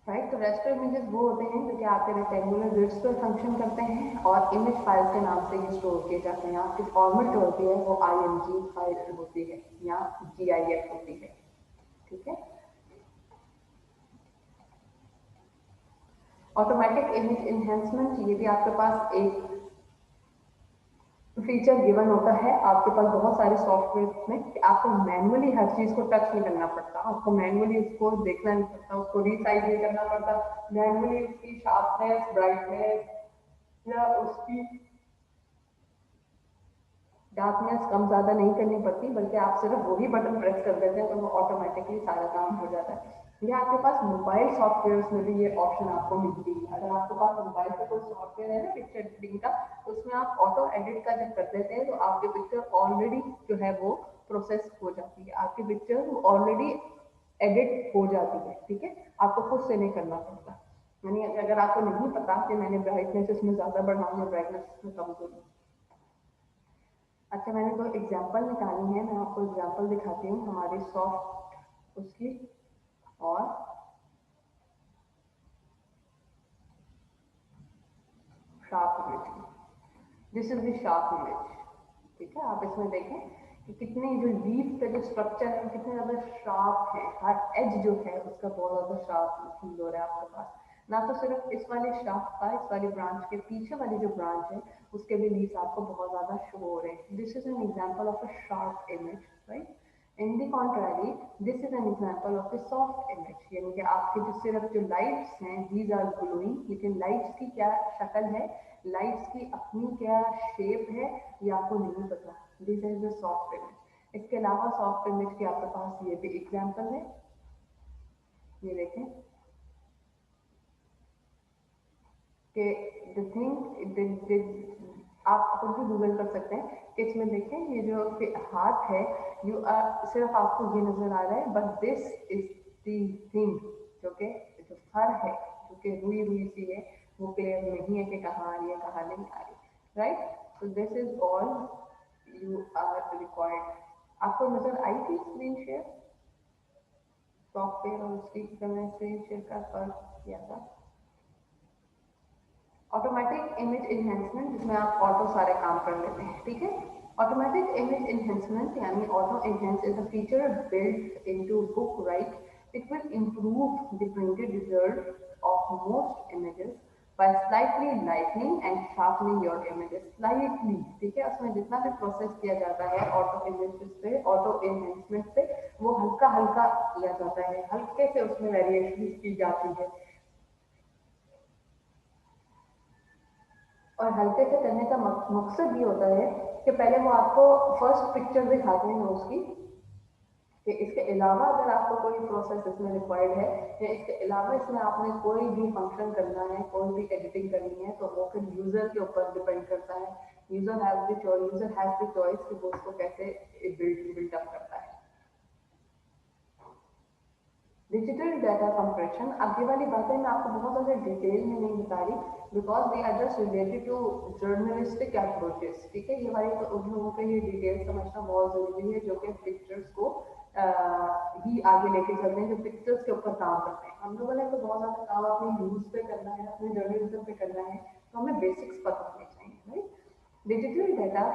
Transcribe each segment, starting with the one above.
Right. तो raster images वो होते हैं जो कि आपके रेक्टेंगुलर ग्रिड्स पर फंक्शन करते हैं और इमेज फाइल के नाम से ये स्टोर किए जाते हैं। आपकी फॉर्मेट जो होती है वो IMG फाइल होती है या GIF होती है, ठीक है। ऑटोमेटिक इमेज इन्हेंसमेंट, ये भी आपके पास एक फीचर गिवन होता है आपके पास बहुत सारे सॉफ्टवेयर में कि आपको मैनुअली हर चीज को टच नहीं करना पड़ता, आपको मैनुअली उसको देखना नहीं पड़ता, उसको रीसाइज नहीं करना पड़ता, मैनुअली उसकी शार्पनेस, ब्राइटनेस या उसकी डार्कनेस कम ज़्यादा नहीं करनी पड़ती, बल्कि आप सिर्फ वही बटन प्रेस कर देते हैं तो वो ऑटोमेटिकली सारा काम हो जाता है। ये आपके पास मोबाइल सॉफ्टवेयर में भी ये ऑप्शन आपको मिलती है। अगर आपके पास मोबाइल पे कोई सॉफ्टवेयर है ना पिक्चर एडिटिंग का, उसमें आप ऑटो एडिट का जब कर देते हैं तो आपकी पिक्चर ऑलरेडी जो है वो प्रोसेस हो जाती है, आपकी पिक्चर ऑलरेडी एडिट हो जाती है, ठीक है। आपको खुद से नहीं करना पड़ता। यानी अगर आपको नहीं पता कि मैंने ब्राइटनेस इसमें ज़्यादा बढ़ाऊँ या ब्राइटनेस इसमें कम करूँ। अच्छा, मैंने दो एग्जाम्पल निकाली हैं, मैं आपको एग्जाम्पल दिखाती हूँ हमारी सॉफ्ट उसकी और शार्प इमेज की। This is the sharp image, ठीक है। आप इसमें देखें कि कितने जो लीफ का जो स्ट्रक्चर है कितने ज़्यादा शार्प है, हर एज जो है उसका बहुत ज़्यादा शार्प फील हो रहा है आपके पास। ना तो सिर्फ इस वाले शाफ्ट का, इस वाली ब्रांच के पीछे वाली जो ब्रांच है उसके भी लीव्स आपको बहुत ज़्यादा शो हो रहे हैं। This is an example of a sharp image, right. In the contrary this is an example of A soft image, यानी कि आपके जो सिर्फ जो लाइट्स हैं दीज आर ग्लोइंग, लेकिन लाइट्स की क्या शक्ल है, लाइट्स की अपनी क्या शेप है ये आपको नहीं पता। This is the soft image. इसके अलावा सॉफ्ट इमेज के आपके पास ये भी एग्जाम्पल है, ये देखें कि द थिंग आप खुद भी गूगल कर सकते हैं कि इसमें देखें ये जो हाथ है, यू सिर्फ आपको ये नजर आ रहा है, but this is the thing, जो कि जो फर है जो कि रुई रुई सी है वो क्लियर नहीं है कि कहाँ आ रही है कहाँ नहीं आ रही, राइट। तो this is all you are required. आपको नजर आई थी स्क्रीन शेयर, सॉफ्टवेयर और उसकी मैंने स्क्रीन शेयर का फर्क किया था। ऑटोमेटिक इमेज इन्हेंसमेंट, जिसमें आप ऑटो सारे काम कर लेते हैं, ठीक है। ऑटोमेटिक इमेज इन्हेंसमेंट यानी auto enhance is a feature built into book, right. It will improve the printed result of most images by slightly lightening and sharpening your images slightly, ठीक है। उसमें जितना भी प्रोसेस किया जाता है ऑटो इमेज पे, ऑटो इन्हेंसमेंट पे, वो हल्का हल्का किया जाता है, हल्के से उसमें वेरिएशन की जाती है। और हल्के से करने का मकसद ये होता है कि पहले वो आपको फर्स्ट पिक्चर दिखाते हैं उसकी, कि इसके अलावा अगर आपको कोई प्रोसेस इसमें रिक्वायर्ड है या इसके अलावा इसमें आपने कोई भी फंक्शन करना है, कोई भी एडिटिंग करनी है, तो वो फिर यूजर के ऊपर डिपेंड करता है। यूजर हैज द चॉइस कि वो उसको कैसे बिल्ड अप करता है। डिजिटल डाटा कंप्रेशन, अब ये वाली बातें मैं आपको बहुत ज़्यादा डिटेल में नहीं बता रही, because they are just related to journalistic approaches, ठीक है। ये वाली तो उन लोगों के लिए डिटेल समझना बहुत ज़रूरी है जो कि पिक्चर्स को ही आगे लेके चलते हैं, जो पिक्चर्स के ऊपर काम करते हैं। हम लोगों ने तो बहुत ज़्यादा काम अपनी न्यूज़ पे करना है, अपने जर्नलिज्म पे करना है, तो हमें बेसिक्स पता होने चाहिए, right. Digital data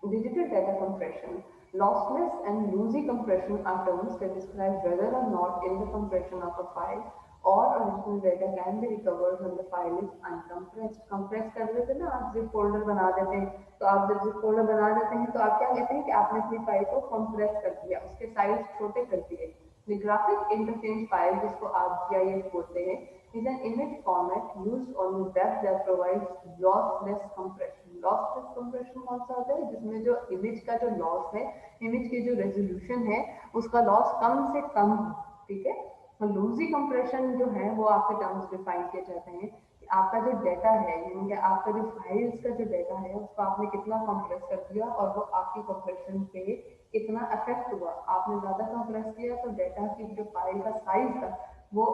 Digital data compression. Lossless and lossy compression are terms that describe whether or not in the compression of a file or original data can be recovered when the file is uncompressed. Compress कर देते हैं ना आप, zip folder बना देते हैं, तो आप जब zip folder बना देते हैं तो आप क्या कहते हैं कि आपने अपनी फाइल को compress कर दिया, उसके साइज छोटे कर दिए। The graphic interchange file, जिसको आप GIF बोलते हैं, is an image format used on the web that provides lossless compression. Lossless compression कौन सा होता है, जिसमें जो इमेज का जो लॉस है, इमेज की जो रेजोल्यूशन है उसका लॉस कम से कम हो, ठीक है। तो लूजी कंप्रेशन जो है वो आपके टर्म्स डिफाइन किए जाते हैं कि आपका जो डाटा है, यानी कि आपका जो फाइल्स का जो डाटा है उसको आपने कितना कंप्रेस कर दिया और वो आपकी कंप्रेशन पे कितना अफेक्ट हुआ। आपने ज़्यादा कंप्रेस किया तो डाटा की जो फाइल का साइज था वो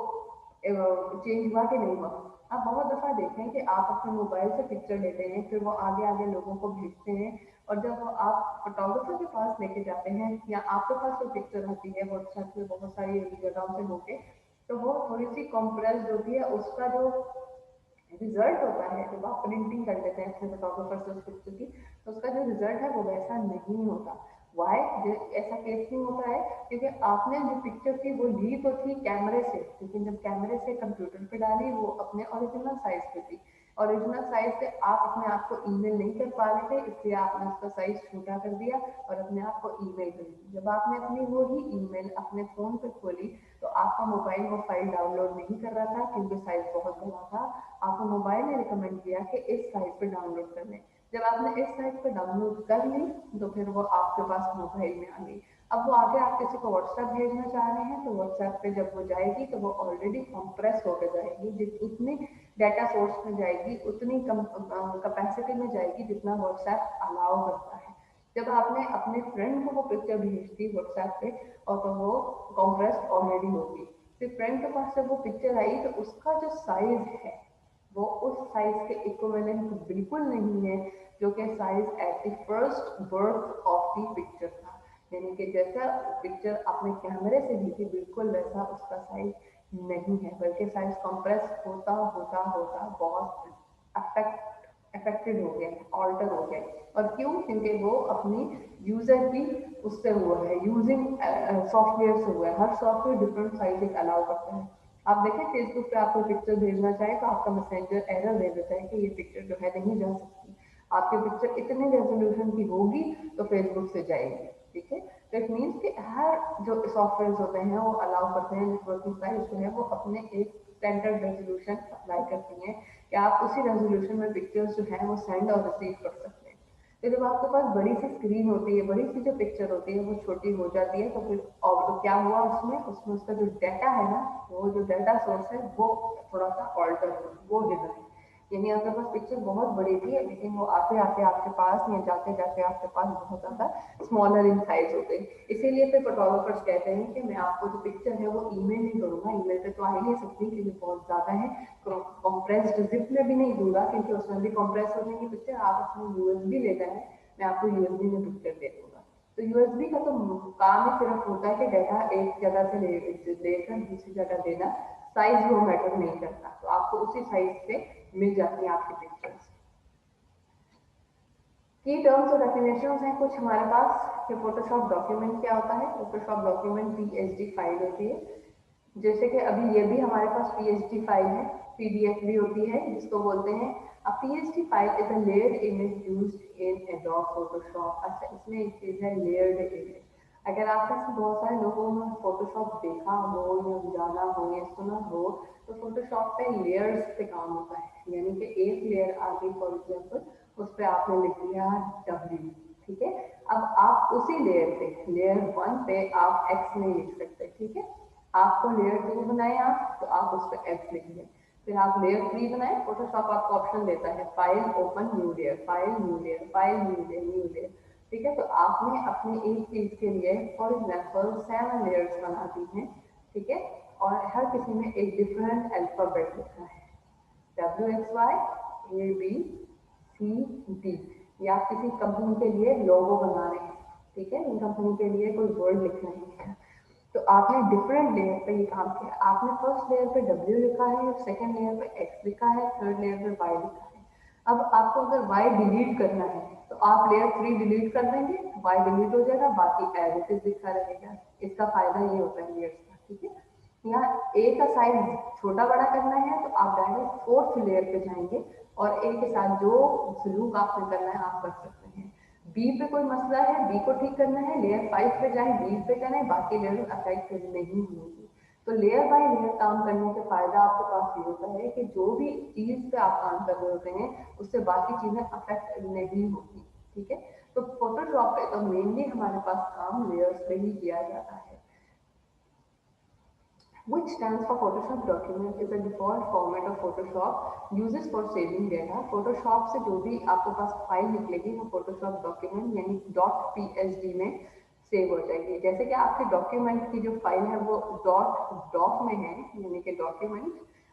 चेंज हुआ कि नहीं हुआ। आप बहुत दफ़ा देखें कि आप अपने मोबाइल से पिक्चर लेते हैं, फिर वो आगे आगे लोगों को भेजते हैं, और जब वो आप फोटोग्राफर के पास लेके जाते हैं या आपके पास कोई पिक्चर होती है व्हाट्सएप में बहुत सारी जगहों से होके, तो वो थोड़ी सी कॉम्प्रेस्ड होती है। उसका जो रिजल्ट होता है जब आप प्रिंटिंग कर लेते हैं अपने फोटोग्राफर से उस पिक्चर की, तो उसका जो रिजल्ट है वो वैसा नहीं होता। वाई ऐसा केस नहीं होता है? क्योंकि आपने जो पिक्चर थी वो ली तो थी कैमरे से, लेकिन जब कैमरे से कंप्यूटर पे डाली वो अपने ओरिजिनल साइज पे थी। ओरिजिनल साइज से आप अपने आप को ईमेल नहीं कर पा रहे थे, इसलिए आपने उसका साइज छोटा कर दिया और अपने आप को ईमेल कर दी। जब आपने अपनी वो ही ईमेल अपने फोन पे खोली तो आपका मोबाइल वो फाइल डाउनलोड नहीं कर रहा था क्योंकि साइज बहुत बड़ा था। आपको मोबाइल ने रिकमेंड किया कि इस साइज पे डाउनलोड कर लें। जब आपने इस साइज पे डाउनलोड कर ली तो फिर वो आपके पास मोबाइल में आ गई। अब वो आगे आप किसी को व्हाट्सएप भेजना चाह रहे हैं तो व्हाट्सएप पे जब वो जाएगी तो वो ऑलरेडी कंप्रेस होकर जाएगी, उतनी डाटा सोर्स में जाएगी, उतनी कैपेसिटी में जाएगी जितना व्हाट्सएप अलाउ करता है। जब आपने अपने फ्रेंड को वो पिक्चर भेज दी व्हाट्सएप पे और तो वो कॉम्प्रेस्ड ऑलरेडी होगी, फिर फ्रेंड के पास जब वो पिक्चर आई तो उसका जो साइज है वो उस साइज के इक्विवेलेंट बिल्कुल नहीं है जो कि size at the first birth of the picture था। यानी कि जैसा पिक्चर आपने कैमरे से ली थी बिल्कुल वैसा उसका साइज नहीं है, बल्कि साइज कंप्रेस होता होता होता बहुत अफेक्टेड हो गया, ऑल्टर हो गया। और क्यों? क्योंकि वो अपनी यूजर भी उससे हुआ है, यूजिंग सॉफ्टवेयर से हुआ है। हर सॉफ्टवेयर डिफरेंट साइजिंग अलाउ करता है। आप देखें फेसबुक पे आपको पिक्चर भेजना चाहे तो आपका मैसेंजर एरर दे देता है कि ये पिक्चर जो है नहीं जा सकती। आपकी पिक्चर इतने रेजोल्यूशन की होगी तो फेसबुक से जाएगी। ठीक है, तो इट मीन्स कि हर जो सॉफ्टवेयर होते हैं वो अलाउ करते हैं नेटवर्किंग साइज जो है वो अपने एक स्टैंडर्ड रेजोल्यूशन अप्लाई करती हैं कि आप उसी रेजोल्यूशन में पिक्चर्स जो है वो सेंड और रिसीव कर सकते हैं। तो जब आपके पास बड़ी सी स्क्रीन होती है, बड़ी सी जो पिक्चर होती है वो छोटी हो जाती है, तो फिर और तो क्या हुआ उसमें उसमें उसका जो डाटा है ना, वो जो डाटा सोर्स है वो थोड़ा सा ऑल्टर हो, वो हिल है। यानी आपके पास पिक्चर बहुत बड़ी थी लेकिन वो आते आते आपके पास या जाते जाते आपके पास बहुत ज़्यादा स्मॉलर इन साइज हो गई। इसीलिए फिर फोटोग्राफर्स कहते हैं कि मैं आपको जो पिक्चर है वो ईमेल नहीं करूँगा, ईमेल पे तो आ ही नहीं सकती क्योंकि बहुत ज़्यादा है, कॉम्प्रेस्ड जिप में भी नहीं दूंगा क्योंकि उसमें भी कॉम्प्रेस हो जाएगी पिक्चर। आप उसमें यूएसबी लेना है, मैं आपको यूएसबी में पिक्चर दे दूंगा। तो यूएसबी का तो काम ही सिर्फ होता है कि डाटा एक जगह से लेकर दूसरी जगह देना, साइज वो मैटर नहीं करता, तो आपको उसी साइज से मिल जाती है आपकी पिक्चर्स। की टर्म्स और डेफिनेशंस हैं कुछ हमारे पास कि फोटोशॉप डॉक्यूमेंट क्या होता है। फोटोशॉप डॉक्यूमेंट पीएचडी फाइल होती है, जैसे कि अभी ये भी हमारे पास पीएचडी फाइल है, पीडीएफ भी होती है जिसको बोलते हैं a PhD file is a layered image used in adobe Photoshop. अच्छा, इसमें एक चीज है लेयर्ड इमेज। अगर आप में से बहुत सारे लोगों ने फोटोशॉप देखा हो या जाना हो या सुना हो तो फोटोशॉप पे लेयर्स पे काम होता है। यानी कि एक लेयर आ गई फॉर एग्जाम्पल, उस पर आपने लिख दिया डब्ल्यू। ठीक है, अब आप उसी लेयर पे लेयर वन पे आप एक्स नहीं लिख सकते। ठीक है, आपको लेयर टू बनाए आप तो आप उस पर एक्स लिख दें। फिर आप लेयर थ्री बनाए, फोटोशॉप आपको ऑप्शन देता है file open new layer, file new layer, file new layer, new layer. ठीक है, तो आपने अपनी एक चीज के लिए फॉर एग्जाम्पल 7 लेयर्स बना दी हैं। ठीक है, और हर किसी में एक डिफरेंट अल्फाबेट लिखा है, WXY ABCD। या आप किसी कंपनी के लिए लोगो बना रहे हैं, ठीक है, इन कंपनी के लिए कोई वर्ड लिख रहे हैं, तो आपने डिफरेंट लेयर पे ये काम किया। आपने फर्स्ट लेयर पे डब्ल्यू लिखा है, सेकंड लेयर पे एक्स लिखा है, थर्ड लेयर पे वाई लिखा है। अब आपको अगर वाई डिलीट करना है तो आप लेयर थ्री डिलीट कर देंगे, वाई डिलीट हो जाएगा, बाकी एज इट इज लिखा रहेगा। इसका फायदा ये होता है लेयर्स का। ठीक है, यहाँ ए का साइज छोटा बड़ा करना है तो आप डायरेक्ट फोर्थ लेयर पे जाएंगे और ए के साथ जो सलूक आपने करना है आप कर सकते हैं। बी पे कोई मसला है, बी को ठीक करना है, लेयर फाइव पे जाए, बी पे करें, बाकी लेयर अफेक्ट नहीं होगी। तो लेयर बाय लेयर काम करने के फायदा आपके पास ये होता है कि जो भी चीज पे आप काम कर रहे होते हैं उससे बाकी चीजें अफेक्ट नहीं होती। ठीक है, तो फोटोशॉप पे तो मेनली हमारे पास काम लेयर्स पे ही किया जाता है। which stands for Photoshop document is a default format of Photoshop uses for saving data। Photoshop से जो भी आपके पास फाइल निकलेगी वो Photoshop document यानी .psd में सेव हो जाएगी। जैसे कि आपके डॉक्यूमेंट की जो फाइल है वो डॉक में है यानी कि डॉक्यूमेंट,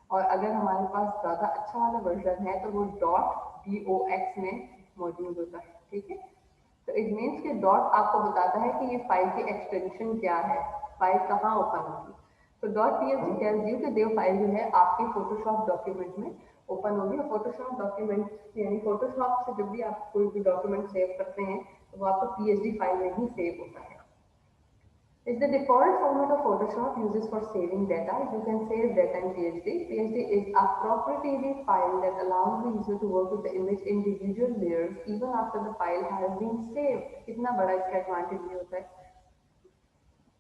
और अगर हमारे पास ज़्यादा अच्छा वाला वर्जन है तो वो .dox में मौजूद होता है। ठीक है, तो इट मीन्स कि डॉट आपको बताता है कि ये फाइल की एक्सटेंशन क्या है, फाइल कहाँ ओपन होगी। तो .psg टेल्स यू कि देव फाइल जो है आपके फोटोशॉप डॉक्यूमेंट में ओपन होगी। और फोटोशॉप डॉक्यूमेंट यानी फोटोशॉप से जब भी आप कोई भी डॉक्यूमेंट सेव करते हैं तो वो आपका psd फाइल में ही सेव होता है। Is the default format of Photoshop uses for saving data. You can save data in PSD. PSD is a proprietary file that allows the user to work with the image in individual layers even after the file has been saved. कितना बड़ा इसका advantage ये होता है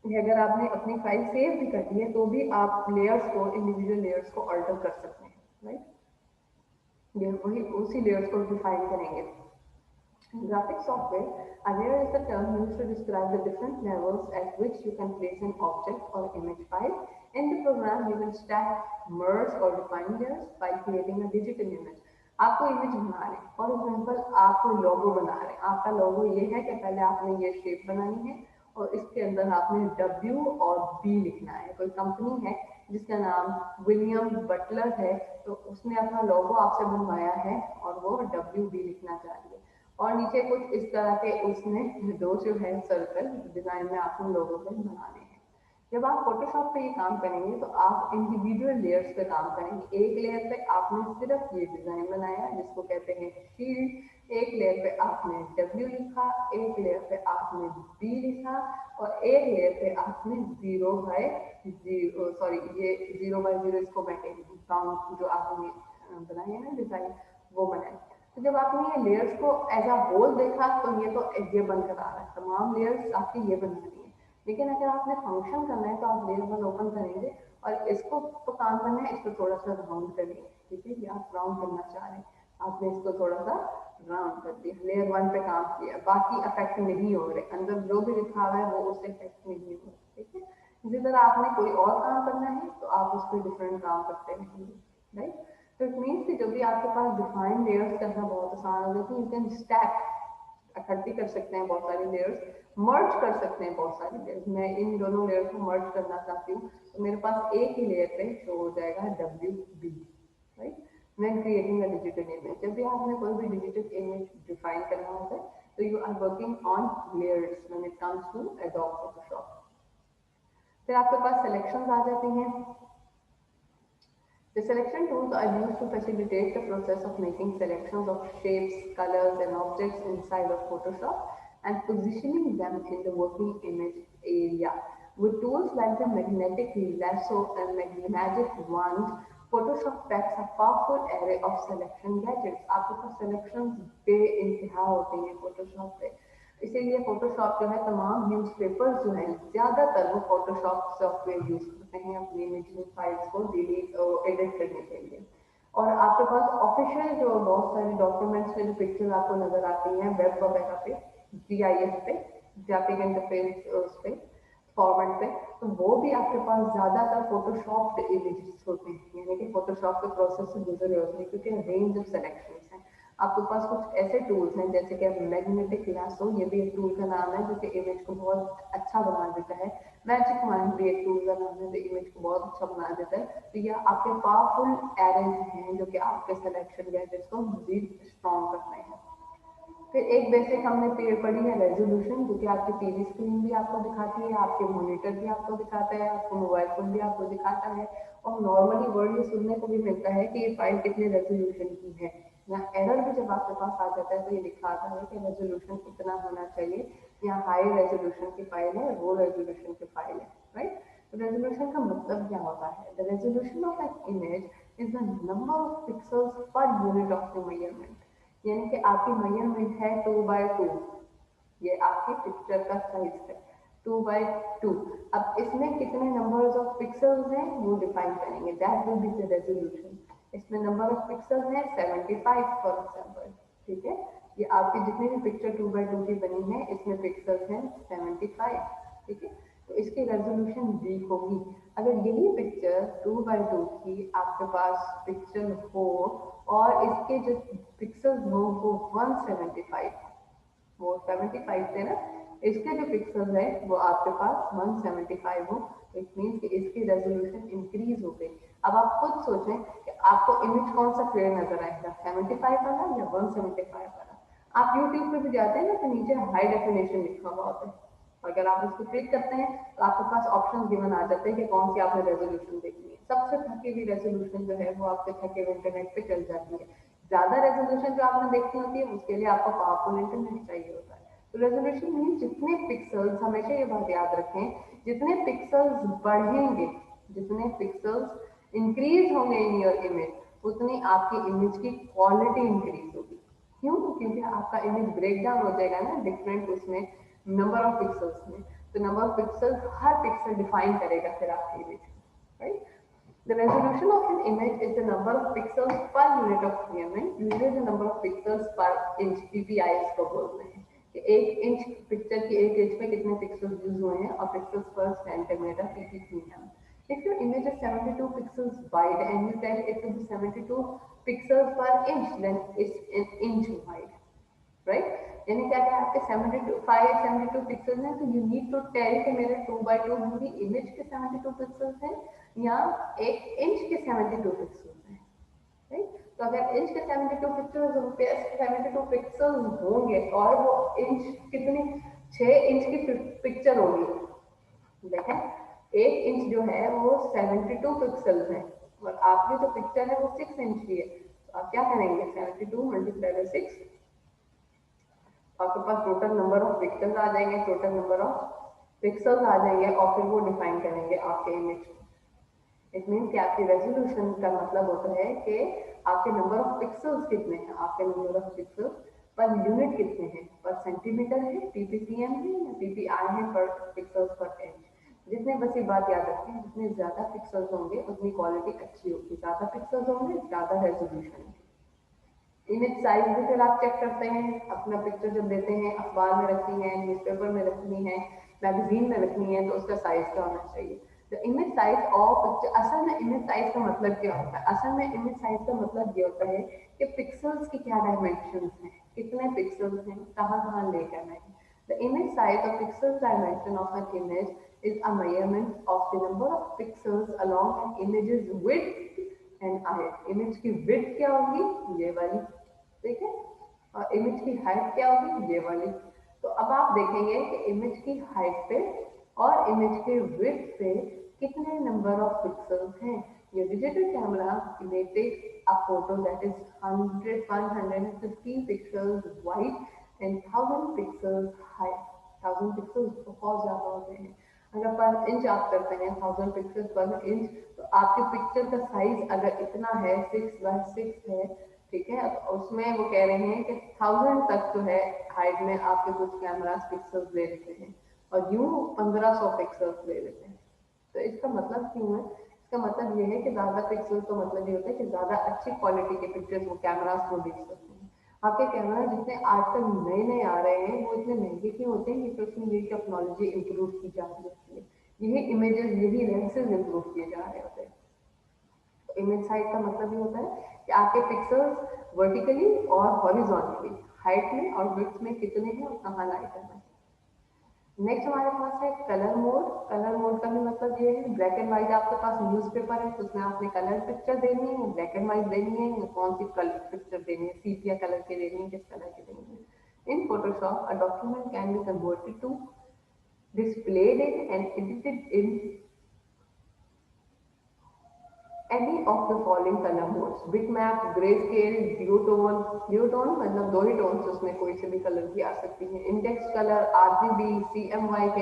कि अगर आपने अपनी फाइल सेव भी कर दी है तो भी आप लेयर्स को इंडिविजुअल लेयर्स को ऑल्टर कर सकते हैं, राइट। ये वही उसी लेयर्स को डिफाइन करेंगे। Graphic software, a layer is the term used to describe the different levels at which you can place an object or image file. In the program, you will stack, merge or define layers by creating a digital image. आपको image बना रहे हैं, for example आप कोई लोगो बना रहे हैं, आपका लोगो ये है कि पहले आपने ये शेप बनानी है और इसके अंदर आपने W और B लिखना है। कोई कंपनी है जिसका नाम विलियम बटलर है, तो उसने अपना लोगो आपसे बनवाया है और वो WB लिखना चाह रही है और नीचे कुछ इस तरह के उसने दो जो है सर्कल डिजाइन में आपको लोगों को बनाने हैं। जब आप फोटोशॉप पे ये काम करेंगे तो आप इंडिविजुअल लेयर्स पे काम करेंगे। एक लेयर पे आपने सिर्फ ये डिजाइन बनाया जिसको कहते हैं शील्ड, एक लेयर पे आपने W लिखा, एक लेयर पे आपने B लिखा और एक लेयर पे आपने 0/0 सॉरी ये 0/0 इसको मैं कहूँ जो आपने बनाए हैं ना डिजाइन वो बनाए। तो जब आपने ये लेयर्स को एज अ होल देखा तो ये तो ये बनकर आ रहा है, तमाम लेयर्स आपकी ये बन रही है। लेकिन अगर आपने फंक्शन करना है तो आप लेयर 1 ओपन करेंगे और इसको तो काम करना है, इसको थोड़ा सा राउंड करेंगे, ठीक है। ये आप राउंड करना चाह रहे हैं, आपने इसको थोड़ा सा राउंड कर दिया, लेयर 1 पे काम किया, बाकी अफेक्ट नहीं हो रहे, अंदर जो भी लिखा हुआ है वो उससे अफेक्ट नहीं हो रहा, ठीक है। इसी तरह आपने कोई और काम करना है तो आप उस पर डिफरेंट काम करते रहेंगे, राइट। तो इट मीन्स कि जब भी आपके पास डिफाइंड लेयर्स करना बहुत आसान हो जाता है, यू कैन स्टैक, इकट्ठी कर सकते हैं बहुत सारी लेयर्स, मर्ज कर सकते हैं बहुत सारी लेयर्स। मैं इन दोनों लेयर्स को मर्ज करना चाहती हूँ तो मेरे पास एक ही लेयर पे शो हो जाएगा WB, right. When creating a digital image, जब भी आपने कोई भी डिजिटल इमेज डिफाइन करना होता है तो you are working on layers when it comes to Adobe Photoshop. फिर आपके पास सिलेक्शंस आ जाती हैं। The selection tools are used to facilitate the process of making selections of shapes, colors, and objects inside of Photoshop and positioning them in the working image area. With tools like the magnetic lasso and magic wand, Photoshop packs a powerful array of selection gadgets. आपके पास selections बेइंतहा होते हैं Photoshop पे। इसीलिए Photoshop जो है तमाम newspapers जो हैं ज़्यादातर वो फोटोशॉप सॉफ्टवेयर यूज़ करते हैं अपनी इमेज फाइल्स को डिलीट एडिट करने के लिए। और आपके पास ऑफिशियल जो बहुत सारे डॉक्यूमेंट्स में जो पिक्चर्स आपको नजर आती हैं वेब वगैरह पे, GIF पे, ग्राफिक इंटरफेस उस पे फॉर्मेट पे, तो वो भी आपके पास ज़्यादातर फोटोशॉप इमेजेस होते हैं, यानी कि फोटोशॉप के प्रोसेस से गुजरे होते हैं क्योंकि रेंज ऑफ सेलेक्शन है। आपके पास कुछ ऐसे टूल्स हैं जैसे कि मैग्नेटिक लासो, ये भी एक टूल का नाम है जो कि इमेज को बहुत अच्छा बना देता है। मैजिक माइंड भी एक टूल का नाम है जो इमेज को बहुत अच्छा बना देता है। तो ये आपके पावरफुल एरेज हैं जो कि आपके सिलेक्शन गैजेट्स को मजीद स्ट्रॉन्ग करते हैं। फिर एक बेसिक हमने पढ़ी है रेजोल्यूशन, जो कि आपकी टीवी स्क्रीन भी आपको दिखाती है, आपके मॉनिटर भी आपको दिखाता है, आपको मोबाइल फोन भी आपको दिखाता है और नॉर्मली वर्ड ये सुनने को भी मिलता है कि ये फाइल कितने रेजोल्यूशन की है। या एरर भी जब आपके पास आ जाता है तो ये लिखा आता है कि रेजोल्यूशन इतना होना चाहिए, या हाई रेजोल्यूशन की फाइल है, लो रेजोल्यूशन की फाइल है, राइट। तो रेजोल्यूशन का मतलब क्या होता है? The resolution of an image is the number of pixels per unit of the measurement, यानी कि आपकी मेजरमेंट है 2/2, ये आपकी पिक्चर का साइज है 2/2। अब इसमें कितने नंबर्स ऑफ पिक्सल्स हैं वो डिफाइन करेंगे, that will be the resolution. इसमें नंबर ऑफ पिक्सल्स हैं 75 फॉर एग्जाम्पल, ठीक है। ये आपकी जितनी भी पिक्चर 2/2 की बनी है इसमें पिक्सल्स हैं 75, ठीक है। तो इसकी रेजोल्यूशन डी होगी। अगर यही पिक्चर 2/2 की आपके पास पिक्चर हो और इसके जो पिक्सल्स हो वो 175, वो 75 थे ना, इसके जो पिक्सल्स है वो आपके पास 175 हो, तो इट मीन्स कि इसकी रेजोल्यूशन इंक्रीज हो गई। अब आप खुद सोचें कि आपको इमेज कौन सा क्लियर नजर आएगा, 75 वाला या 175 वाला। आप यूट्यूब पे भी जाते हैं ना तो नीचे हाई डेफिनेशन लिखा हुआ होता है, अगर आप उसको क्लिक करते हैं तो आपके पास ऑप्शन गिवन आ जाते हैं कि कौन सी आपने रेजोल्यूशन देखनी है। सबसे थकी हुई रेजोल्यूशन जो है वो आपके थके हुए इंटरनेट पे चल जाती है। ज्यादा रेजोल्यूशन जो आपने देखनी होती है उसके लिए आपको पावरफुल इंटरनेट चाहिए होता है। तो रेजोल्यूशन मीन जितने पिक्सल्स, हमेशा ये बात याद रखें, जितने पिक्सल्स बढ़ेंगे, जितने पिक्सल्स इंक्रीज होंगे इन योर इमेज उतनी आपकी इमेज की क्वालिटी इंक्रीज होगी। क्यों? क्योंकि आपका इमेज ब्रेक डाउन हो जाएगा ना डिफरेंट उसमें नंबर ऑफ पिक्सल्स में। तो number of pixels, her pixel define करेगा फिर आपकी image, right? The resolution of an image is the number of pixels per unit of measurement, usually the number of pixels per inch, PPI इसको बोलते हैं कि एक इंच पिक्चर की एक इंच में कितने पिक्सल्स यूज हुए हैं, और पिक्सल्स पर centimetre PPM. If your image is 72 pixels wide and you tell it to be 72 pixels per inch, then it's an inch wide, right? यानी क्या क्या आपके 72 पिक्सल्स हैं, तो यू नीड टू टेल कि मेरे 2x2 मेरी इमेज के 72 पिक्सल्स हैं या एक इंच के 72 पिक्सल्स हैं, राइट? तो अगर इंच के 72 पिक्सल्स 72 पिक्सल्स होंगे और वो इंच कितनी 6 इंच की पिक्चर होगी, देखें एक इंच जो है वो 72 पिक्सल्स है और आपकी जो पिक्चर है वो 6 इंच की है, तो आप क्या करेंगे 72 मल्टीप्लाई बाय 6, आपके पास टोटल नंबर ऑफ पिक्सल्स आ जाएंगे, टोटल नंबर ऑफ पिक्सल्स आ जाएंगे और फिर वो डिफाइन करेंगे आपके इमेज को। इट मीन कि आपकी रेजोल्यूशन का मतलब होता है कि आपके नंबर ऑफ पिक्सल्स कितने हैं, आपके number of pixels per unit कितने हैं, पर सेंटीमीटर है, PPM है या PPI है पर पिक्सल्स पर इंच। जितने बस ये बात याद रखें, जितने ज्यादा पिक्सल्स होंगे उतनी क्वालिटी अच्छी होगी, ज्यादा पिक्सल्स होंगे ज्यादा रेजोल्यूशन होगी। इमेज साइज भी फिर आप चेक करते हैं, अपना पिक्चर जब देते हैं अखबार में रखनी है, न्यूज़पेपर में रखनी है, मैगजीन में रखनी है, तो उसका साइज क्या होना चाहिए। तो इमेज साइज ऑफ पिक्चर, असल में इमेज साइज का मतलब क्या होता है, असल में इमेज साइज का मतलब ये होता है कि पिक्सल्स की क्या डायमेंशन है, कितने पिक्सल्स हैं, कहाँ कहाँ ले करना है। The image size or pixels dimension of an image is a measurement of the number of pixels along an image's width and height. Image की width क्या होगी, ये वाली, ठीक है, और इमेज की हाइट क्या होगी, ये वाली। तो अब आप देखेंगे कि इमेज की हाइट पे और इमेज के विड्थ पे कितने नंबर ऑफ पिक्सल्स हैं। ये digital camera may take a photo that is 150 pixels wide and 1000 pixels high. 1000 pixels बहुत ज्यादा होते हैं। अगर पर इंच आप करते हैं 1000 पिक्सल्स पर इंच, तो आपके पिक्चर का साइज अगर इतना है 6x6 है, ठीक है, अब उसमें वो कह रहे हैं कि 1000 तक जो है हाइट में आपके कुछ कैमरास पिक्सल्स ले लेते हैं और यूं 1500 पिक्सल्स ले लेते हैं। तो इसका मतलब क्यों है, इसका मतलब ये है कि ज्यादा पिक्सल तो मतलब ये होता है कि ज्यादा अच्छी क्वालिटी के पिक्चर्स वो कैमरास प्रोड्यूस करते हैं। आपके कैमरा जितने आजकल नए नए आ रहे हैं वो इतने महंगे क्यों होते हैं, क्योंकि उसमें ये टेक्नोलॉजी इंप्रूव की जा रही होती है, यही इमेजेस, यही लेंसेज इंप्रूव किए जा रहे होते हैं। इमेज साइज का मतलब ये होता है कि आपके पिक्सल्स वर्टिकली और हॉरिजॉन्टली हाइट में और विड्थ में कितने हैं और कहाँ लाई करना है। नेक्स्ट हमारे पास है कलर मोड। कलर मोड का भी मतलब ये है, ब्लैक एंड व्हाइट आपके पास न्यूज़पेपर है तो उसमें आपने कलर पिक्चर देनी है, ब्लैक एंड व्हाइट देनी है, या कौन सी कलर पिक्चर देनी है, सीपिया कलर की देनी है, किस कलर की देनी है। In Photoshop a document can be converted to displayed in and edited in any of the following color modes: bitmap, grayscale, duotone, duotone मतलब दो ही टोन्स, उसमें कोई से भी कलर की आ सकती है, index colour, RGB, CMYK,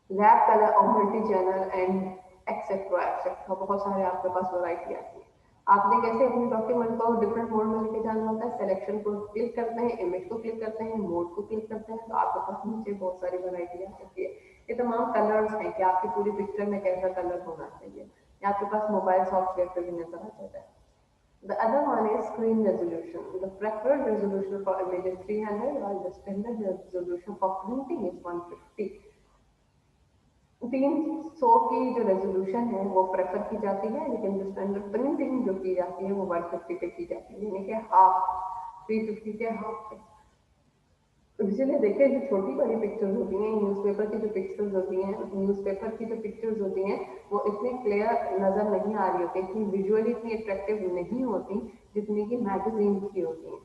lab colour और multi channel and etcetera etcetera, बहुत सारे आपके पास वैरायटी आती है। आपने कैसे अपने डॉक्यूमेंट को डिफरेंट मोड में लेके जाना होता है, सिलेक्शन को क्लिक करते हैं, इमेज को क्लिक करते हैं, मोड को क्लिक करते हैं, तो आपके पास नीचे बहुत सारी वैरायटी आ सकती है। ये तमाम कलर्स हैं कि आपकी पूरी पिक्चर में कैसा कलर होना चाहिए, ये आपके पास मोबाइल सॉफ्टवेयर पे भी नजर आ जाता है। The other one is screen resolution. The preferred resolution for image is 300, while the standard resolution for printing is 150. 300 की जो रेजोल्यूशन है वो प्रेफर की जाती है, लेकिन जो स्टैंडर्ड प्रिंटिंग जो की जाती है वो 150 पे की जाती है, यानी कि हाफ, 350 के हाफ पे। इसलिए देखिए जो छोटी बड़ी पिक्चर्स होती हैं, न्यूज़पेपर की जो पिक्चर्स होती हैं, न्यूज़पेपर की जो पिक्चर्स होती हैं वो इतनी क्लियर नजर नहीं आ रही होती, इतनी विजुअली इतनी अट्रैक्टिव नहीं होती जितनी कि मैगजीन की होती हैं।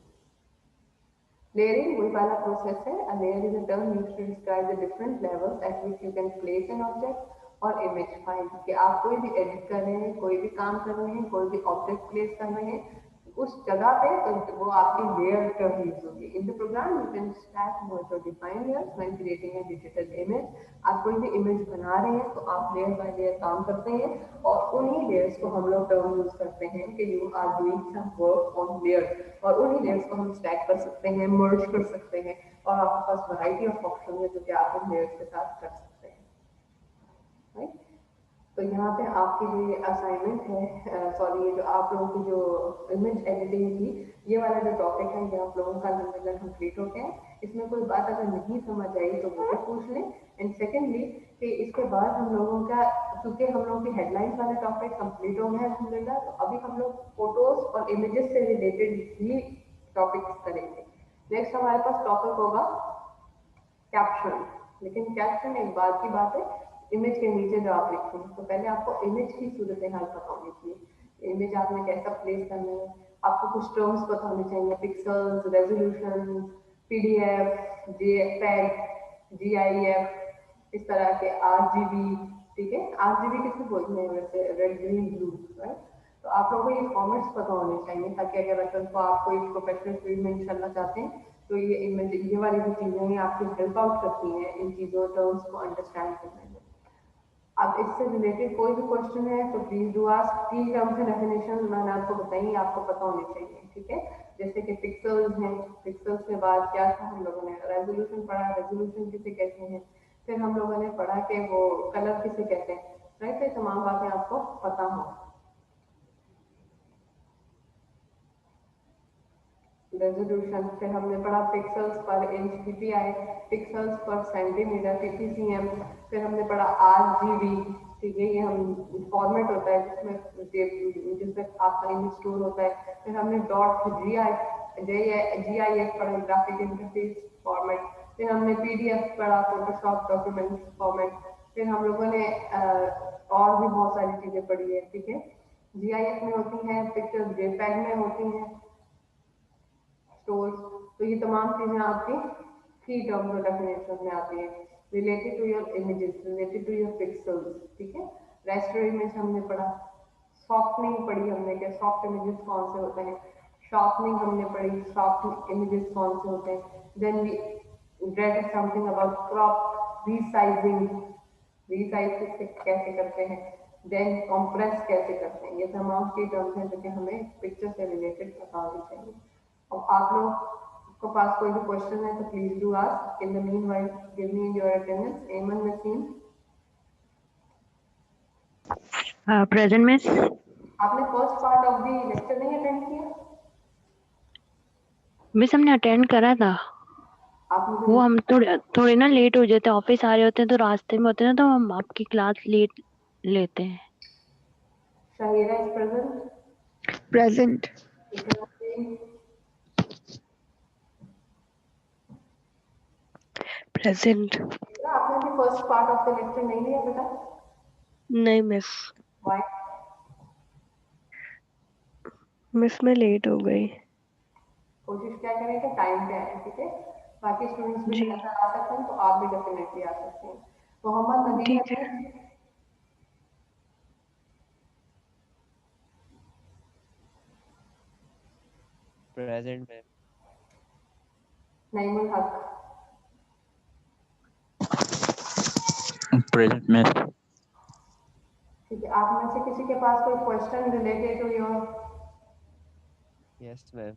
Layering वही वाला प्रोसेस है. A layer is a term used to describe the different levels at which you can place an object और image file. कि आप कोई भी एडिट कर रहे हैं, कोई भी काम कर रहे हैं, कोई भी ऑब्जेक्ट प्लेस कर रहे हैं, उस जगह पे तो वो आपकी लेयर टर्म यूज होगी. In the program you can stack merge और define layers when creating a digital image. आप कोई भी इमेज बना रहे हैं तो आप लेयर बाय लेयर काम करते हैं और उन्हीं लेयर्स को हम लोग टर्म यूज करते हैं कि you are doing some work on layer. और उन्हीं लेयर्स को हम स्टैक कर सकते हैं, मर्ज कर सकते हैं और आपके पास वैरायटी ऑफ ऑप्शन है जो कि आप इन लेयर्स के साथ कर सकते हैं. राइट. तो यहाँ पे आपके लिए असाइनमेंट है, सॉरी, ये जो आप लोगों की जो इमेज एडिटिंग की ये वाला जो टॉपिक है ये आप लोगों का अलहमदिल्ला कंप्लीट हो गया है. इसमें कोई बात अगर नहीं समझ आई तो वो भी पूछ लें. एंड सेकेंडली कि इसके बाद हम लोगों का, क्योंकि हम लोगों की हेडलाइंस वाला टॉपिक कंप्लीट हो गया है अलहमदिल्ला, तो अभी हम लोग फोटोज और इमेजेस से रिलेटेड ही टॉपिक्स करेंगे. नेक्स्ट हमारे पास टॉपिक होगा कैप्शन. लेकिन कैप्शन एक बात की बात है, इमेज के नीचे जो आप लिखेंगे तो पहले आपको इमेज की सूरत हाल पता होनी चाहिए. इमेज आपने कैसा प्लेस करना है, आपको कुछ टर्म्स पता होने चाहिए, pixels, resolution, PDF, JPEG, GIF, इस तरह के आरजीबी. ठीक है, आरजीबी किसको बोलते हैं वैसे, रेड ग्रीन ब्लू, राइट. तो आप लोगों को ये फॉर्मेट्स पता होने चाहिए ताकि अगर असल को आप कोई प्रोफेशनल फील्ड में इंशाल्लाह चाहते हैं तो ये वाली जो चीज़ें हैं आपकी हेल्प आउट करती हैं इन चीज़ों टर्म्स को अंडरस्टैंड करने में. अब इससे रिलेटेड कोई भी क्वेश्चन है तो प्लीज डू आस्क. की टर्म्स एंड डेफिनेशन मैंने आपको बताई, आपको पता होने चाहिए. ठीक है, जैसे कि पिक्सल्स हैं, पिक्सल्स के बाद क्या था हम लोगों ने, रेजोल्यूशन पढ़ा, रेजोल्यूशन किसे कहते हैं. फिर हम लोगों ने पढ़ा कि वो कलर किसे कहते हैं. राइट. तो तमाम बातें आपको पता हो. रेजोल्यूशन, फिर हमने पढ़ा पिक्सल्स पर इंच पीपीआई, पिक्सल्स पर सेंटीमीटर पीपीसीएम. फिर हमने पढ़ा आरजीबी. ठीक है, ये हम फॉर्मेट होता है जिसमें आपका इमेज स्टोर होता है. फिर हमने डॉट जीआईएफ पढ़ा, ग्राफिक इंटरफेस फॉर्मेट. फिर हमने पीडीएफ पढ़ा, फोटोशॉप डॉक्यूमेंट फॉर्मेट. फिर हम लोगों ने और भी बहुत सारी चीजें पढ़ी है. ठीक है, जीआईएफ में होती हैं पिक्चर्स, जेपैग में होती हैं स्टोर्स. तो ये तमाम चीजें आपकी थ्री टर्म्स और डेफिनेशन में आती है, related to your images, related to your pixels. ठीक है, रेस्टर इमेज हमने पढ़ा, सॉफ्टनिंग पढ़ी हमने कि सॉफ्ट इमेजेस कौन से होते हैं, शॉर्पनिंग हमने पढ़ी, सॉफ्ट इमेजेस कौन से होते हैं. Then we read something about crop, resizing, resize कैसे करते हैं, देन कॉम्प्रेस कैसे करते हैं. ये तमाम की टर्म्स हैं जो कि हमें पिक्चर से रिलेटेड पता होनी चाहिए. अब आप लोग को पास कोई भी क्वेश्चन है तो please do ask. In the meanwhile give me your attendance. Aiman Naseem. Present miss. आपने first part of the lecture नहीं अटेंड किया? मिस हमने अटेंड करा था. आप मुझे वो हम थोड़े ना लेट हो जाते हैं, ऑफिस आ रहे होते हैं तो रास्ते में होते हैं ना, तो हम आपकी क्लास लेट लेते हैं. शाहिरा इज प्रेजेंट. प्रेजेंट. प्रेजेंट. आपने भी first part of the lecture नहीं लिया बेटा? नहीं मिस. व्हाई? मिस मैं लेट हो गई. कोशिश क्या करें कि टाइम पे आए. ठीक है, बाकी स्टूडेंट्स भी जी ऐसा आ सकते हैं तो आप भी डेफिनेटली आ सकते हैं. मोहम्मद नबील ठीक है. हमीद. प्रेजेंट में. नईमुल हक. प्रेजेंट में. ठीक है, आप में से किसी के पास कोई question related to your? Yes ma'am.